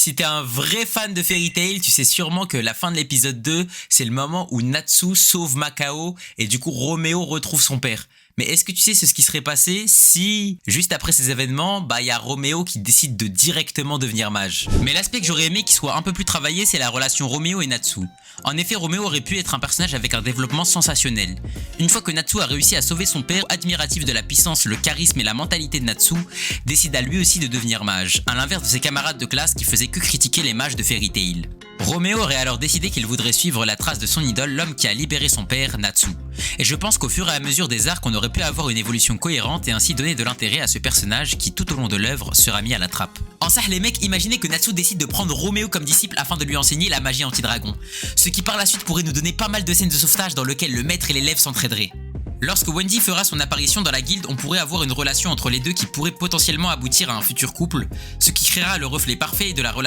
Si t'es un vrai fan de Fairy Tail, tu sais sûrement que la fin de l'épisode 2, c'est le moment où Natsu sauve Macao et du coup Roméo retrouve son père. Mais est-ce que tu sais ce qui serait passé si, juste après ces événements, y a Roméo qui décide de directement devenir mage? Mais l'aspect que j'aurais aimé qu'il soit un peu plus travaillé, c'est la relation Roméo et Natsu. En effet, Roméo aurait pu être un personnage avec un développement sensationnel. Une fois que Natsu a réussi à sauver son père, admiratif de la puissance, le charisme et la mentalité de Natsu, décida lui aussi de devenir mage, à l'inverse de ses camarades de classe qui faisaient que critiquer les mages de Fairy Tail. Roméo aurait alors décidé qu'il voudrait suivre la trace de son idole, l'homme qui a libéré son père, Natsu. Et je pense qu'au fur et à mesure des arcs, on aurait pu avoir une évolution cohérente et ainsi donner de l'intérêt à ce personnage qui, tout au long de l'œuvre, sera mis à la trappe. En ça, les mecs, imaginez que Natsu décide de prendre Roméo comme disciple afin de lui enseigner la magie anti-dragon. Ce qui par la suite pourrait nous donner pas mal de scènes de sauvetage dans lesquelles le maître et l'élève s'entraideraient. Lorsque Wendy fera son apparition dans la guilde, on pourrait avoir une relation entre les deux qui pourrait potentiellement aboutir à un futur couple, ce qui créera le reflet parfait de la relation